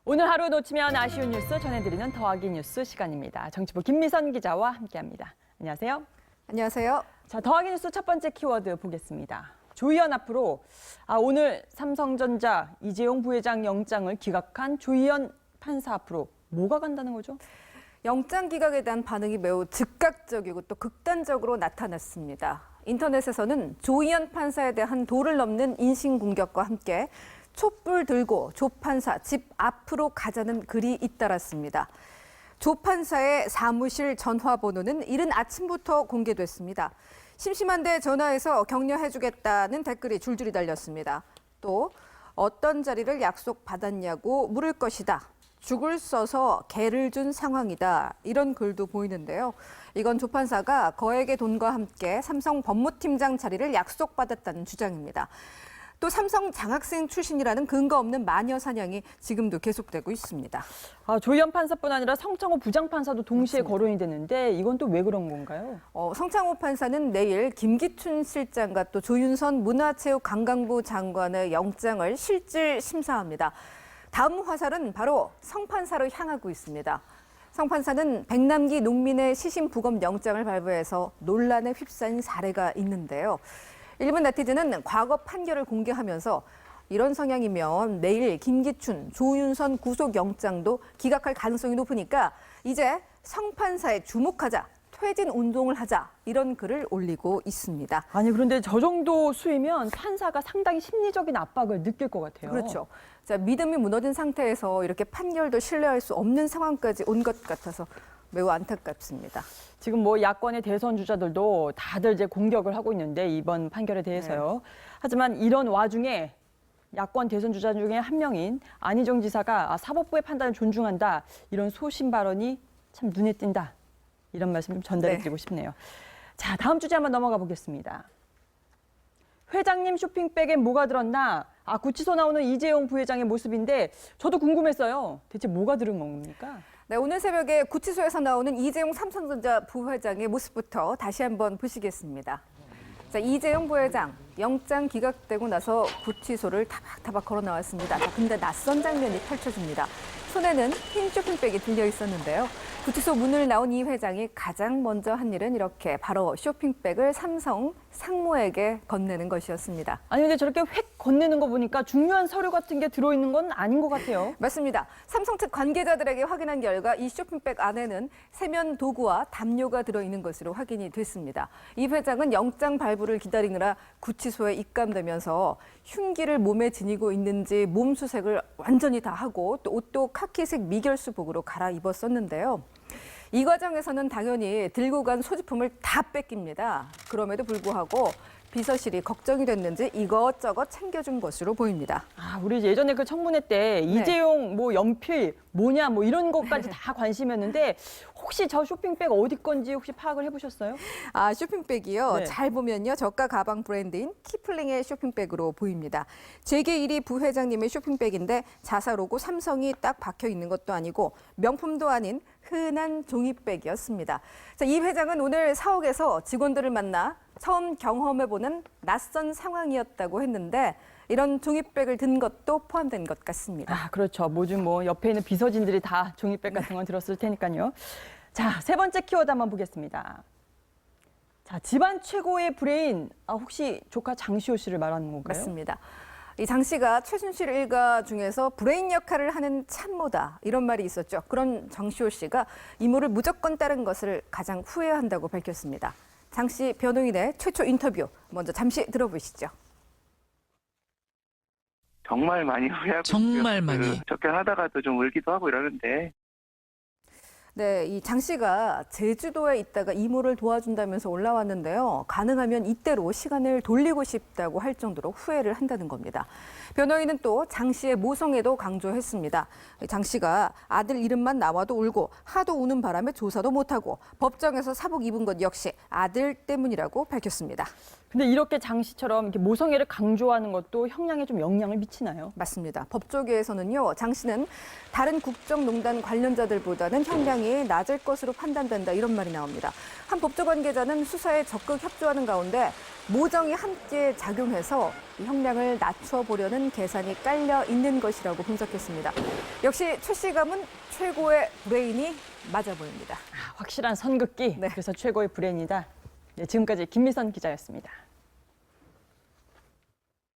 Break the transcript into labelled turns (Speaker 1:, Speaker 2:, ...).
Speaker 1: 오늘 하루 놓치면 아쉬운 뉴스 전해드리는 더하기 뉴스 시간입니다. 정치부 김미선 기자와 함께합니다. 안녕하세요.
Speaker 2: 안녕하세요.
Speaker 1: 자, 더하기 뉴스 첫 번째 키워드 보겠습니다. 조희연 앞으로 오늘 삼성전자 이재용 부회장 영장을 기각한 조희연 판사 앞으로 뭐가 간다는 거죠?
Speaker 2: 영장 기각에 대한 반응이 매우 즉각적이고 또 극단적으로 나타났습니다. 인터넷에서는 조희연 판사에 대한 도를 넘는 인신공격과 함께 촛불 들고 조 판사 집 앞으로 가자는 글이 잇따랐습니다. 조 판사의 사무실 전화번호는 이른 아침부터 공개됐습니다. 심심한데 전화해서 격려해주겠다는 댓글이 줄줄이 달렸습니다. 또 어떤 자리를 약속받았냐고 물을 것이다. 죽을 써서 개를 준 상황이다. 이런 글도 보이는데요. 이건 조 판사가 거액의 돈과 함께 삼성 법무팀장 자리를 약속받았다는 주장입니다. 또 삼성 장학생 출신이라는 근거 없는 마녀 사냥이 지금도 계속되고 있습니다.
Speaker 1: 조희연 판사뿐 아니라 성창호 부장판사도 동시에
Speaker 2: 맞습니다.
Speaker 1: 거론이 됐는데 이건 또 왜 그런 건가요?
Speaker 2: 성창호 판사는 내일 김기춘 실장과 또 조윤선 문화체육관광부 장관의 영장을 실질 심사합니다. 다음 화살은 바로 성 판사로 향하고 있습니다. 성 판사는 백남기 농민의 시신 부검 영장을 발부해서 논란에 휩싸인 사례가 있는데요. 일본 네티즌은 과거 판결을 공개하면서 이런 성향이면 내일 김기춘, 조윤선 구속영장도 기각할 가능성이 높으니까 이제 성 판사에 주목하자, 퇴진 운동을 하자 이런 글을 올리고 있습니다.
Speaker 1: 아니 그런데 저 정도 수위면 판사가 상당히 심리적인 압박을 느낄 것 같아요.
Speaker 2: 그렇죠. 자, 믿음이 무너진 상태에서 이렇게 판결도 신뢰할 수 없는 상황까지 온 것 같아서 매우 안타깝습니다.
Speaker 1: 지금 뭐 야권의 대선 주자들도 다들 이제 공격을 하고 있는데 이번 판결에 대해서요.
Speaker 2: 네.
Speaker 1: 하지만 이런 와중에 야권 대선 주자 중에 한 명인 안희정 지사가 사법부의 판단을 존중한다 이런 소신 발언이 참 눈에 띈다 이런 말씀 좀 전달해드리고 싶네요. 자, 다음 주제 한번 넘어가 보겠습니다. 회장님 쇼핑백에 뭐가 들었나? 구치소 나오는 이재용 부회장의 모습인데 저도 궁금했어요. 대체 뭐가 들은 겁니까?
Speaker 2: 네, 오늘 새벽에 구치소에서 나오는 이재용 삼성전자 부회장의 모습부터 다시 한번 보시겠습니다. 자, 이재용 부회장 영장 기각되고 나서 구치소를 타박타박 걸어 나왔습니다. 자, 근데 낯선 장면이 펼쳐집니다. 손에는 흰 쇼핑백이 들려 있었는데요. 구치소 문을 나온 이 회장이 가장 먼저 한 일은 이렇게 바로 쇼핑백을 삼성 상무에게 건네는 것이었습니다.
Speaker 1: 아니 근데 저렇게 획 건네는 거 보니까 중요한 서류 같은 게 들어있는 건 아닌 것 같아요.
Speaker 2: 맞습니다. 삼성 측 관계자들에게 확인한 결과 이 쇼핑백 안에는 세면 도구와 담요가 들어있는 것으로 확인이 됐습니다. 이 회장은 영장 발부를 기다리느라 구치소에 입감되면서 흉기를 몸에 지니고 있는지 몸 수색을 완전히 다 하고 또 옷도 카키색 미결수복으로 갈아입었었는데요. 이 과정에서는 당연히 들고 간 소지품을 다 뺏깁니다. 그럼에도 불구하고 비서실이 걱정이 됐는지 이것저것 챙겨준 것으로 보입니다.
Speaker 1: 우리 예전에 그 청문회 때 이재용 뭐 연필 뭐냐 뭐 이런 것까지 다 관심이었는데 혹시 저 쇼핑백 어디 건지 혹시 파악을 해보셨어요?
Speaker 2: 쇼핑백이요.
Speaker 1: 네.
Speaker 2: 잘 보면요. 저가 가방 브랜드인 키플링의 쇼핑백으로 보입니다. 재계 1위 부회장님의 쇼핑백인데 자사 로고 삼성이 딱 박혀 있는 것도 아니고 명품도 아닌 흔한 종이백이었습니다. 자, 이 회장은 오늘 사옥에서 직원들을 만나 처음 경험해보는 낯선 상황이었다고 했는데 이런 종이백을 든 것도 포함된 것 같습니다.
Speaker 1: 그렇죠. 요즘 뭐 옆에 있는 비서진들이 다 종이백 같은 건 들었을 테니까요. 자, 세 번째 키워드 한번 보겠습니다. 자, 집안 최고의 브레인, 혹시 조카 장시호 씨를 말하는 건가요?
Speaker 2: 맞습니다. 이 장 씨가 최순실 일가 중에서 브레인 역할을 하는 참모다 이런 말이 있었죠. 그런 장시호 씨가 임무를 무조건 따른 것을 가장 후회한다고 밝혔습니다. 장 씨 변호인의 최초 인터뷰 먼저 잠시 들어보시죠.
Speaker 3: 정말 많이 후회하고
Speaker 4: 정말
Speaker 3: 있고요.
Speaker 4: 많이.
Speaker 3: 쫓겨나다가도 좀 울기도 하고 이러는데
Speaker 2: 네, 이 장 씨가 제주도에 있다가 이모를 도와준다면서 올라왔는데요. 가능하면 이때로 시간을 돌리고 싶다고 할 정도로 후회를 한다는 겁니다. 변호인은 또 장 씨의 모성애도 강조했습니다. 장 씨가 아들 이름만 나와도 울고 하도 우는 바람에 조사도 못하고 법정에서 사복 입은 것 역시 아들 때문이라고 밝혔습니다.
Speaker 1: 근데 이렇게 장 씨처럼 이렇게 모성애를 강조하는 것도 형량에 좀 영향을 미치나요?
Speaker 2: 맞습니다. 법조계에서는요, 장 씨는 다른 국정농단 관련자들보다는 형량이 낮을 것으로 판단된다 이런 말이 나옵니다. 한 법조 관계자는 수사에 적극 협조하는 가운데 모정이 함께 작용해서 이 형량을 낮춰보려는 계산이 깔려 있는 것이라고 분석했습니다. 역시 최 씨감은 최고의 브레인이 맞아 보입니다.
Speaker 1: 확실한 선긋기,
Speaker 2: 네.
Speaker 1: 그래서 최고의 브레인이다. 네, 지금까지 김미선 기자였습니다.